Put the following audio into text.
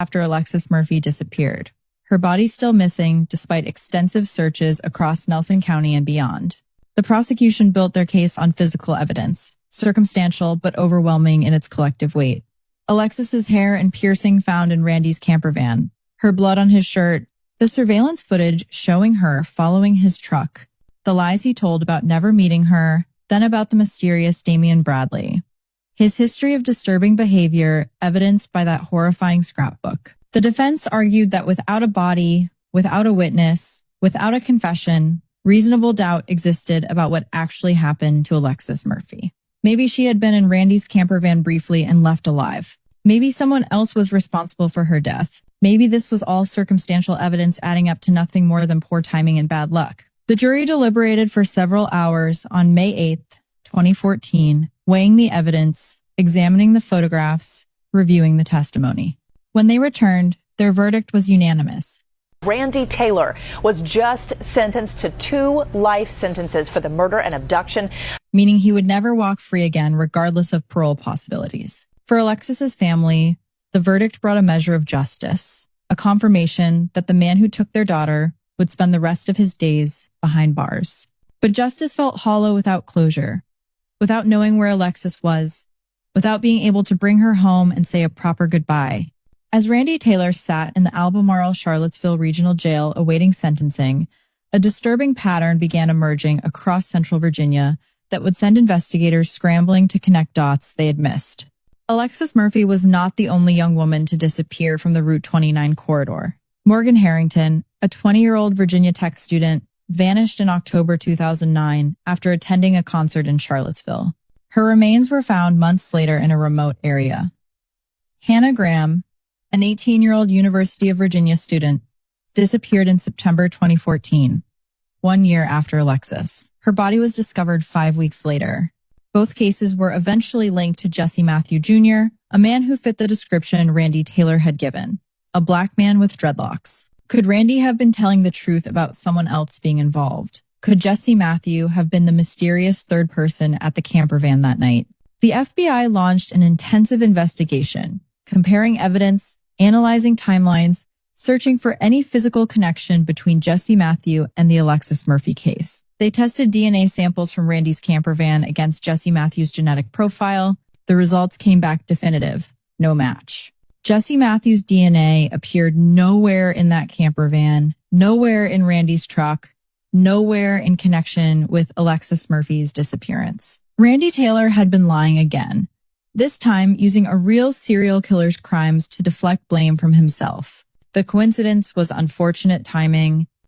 after Alexis Murphy disappeared, her body still missing despite extensive searches across Nelson County and beyond. The prosecution built their case on physical evidence, circumstantial but overwhelming in its collective weight. Alexis's hair and piercing found in Randy's camper van, her blood on his shirt, the surveillance footage showing her following his truck, the lies he told about never meeting her, then about the mysterious Damian Bradley. His history of disturbing behavior evidenced by that horrifying scrapbook. The defense argued that without a body, without a witness, without a confession, reasonable doubt existed about what actually happened to Alexis Murphy. Maybe she had been in Randy's camper van briefly and left alive. Maybe someone else was responsible for her death. Maybe this was all circumstantial evidence adding up to nothing more than poor timing and bad luck. The jury deliberated for several hours on May 8th, 2014, weighing the evidence, examining the photographs, reviewing the testimony. When they returned, their verdict was unanimous. Randy Taylor was just sentenced to 2 life sentences for the murder and abduction, meaning he would never walk free again regardless of parole possibilities. For Alexis's family, the verdict brought a measure of justice, a confirmation that the man who took their daughter would spend the rest of his days behind bars. But justice felt hollow without closure, without knowing where Alexis was, without being able to bring her home and say a proper goodbye. As Randy Taylor sat in the Albemarle Charlottesville Regional Jail awaiting sentencing, a disturbing pattern began emerging across central Virginia that would send investigators scrambling to connect dots they had missed. Alexis Murphy was not the only young woman to disappear from the Route 29 corridor. Morgan Harrington, a 20-year-old Virginia Tech student, vanished in October 2009 after attending a concert in Charlottesville. Her remains were found months later in a remote area. Hannah Graham, an 18-year-old University of Virginia student, disappeared in September 2014, 1 year after Alexis. Her body was discovered 5 weeks later. Both cases were eventually linked to Jesse Matthew Jr., a man who fit the description Randy Taylor had given, a black man with dreadlocks. Could Randy have been telling the truth about someone else being involved? Could Jesse Matthew have been the mysterious third person at the camper van that night? The FBI launched an intensive investigation, comparing evidence, analyzing timelines, searching for any physical connection between Jesse Matthew and the Alexis Murphy case. They tested DNA samples from Randy's camper van against Jesse Matthews' genetic profile. The results came back definitive. No match. Jesse Matthews' DNA appeared nowhere in that camper van, nowhere in Randy's truck, nowhere in connection with Alexis Murphy's disappearance. Randy Taylor had been lying again, this time using a real serial killer's crimes to deflect blame from himself. The coincidence was unfortunate timing,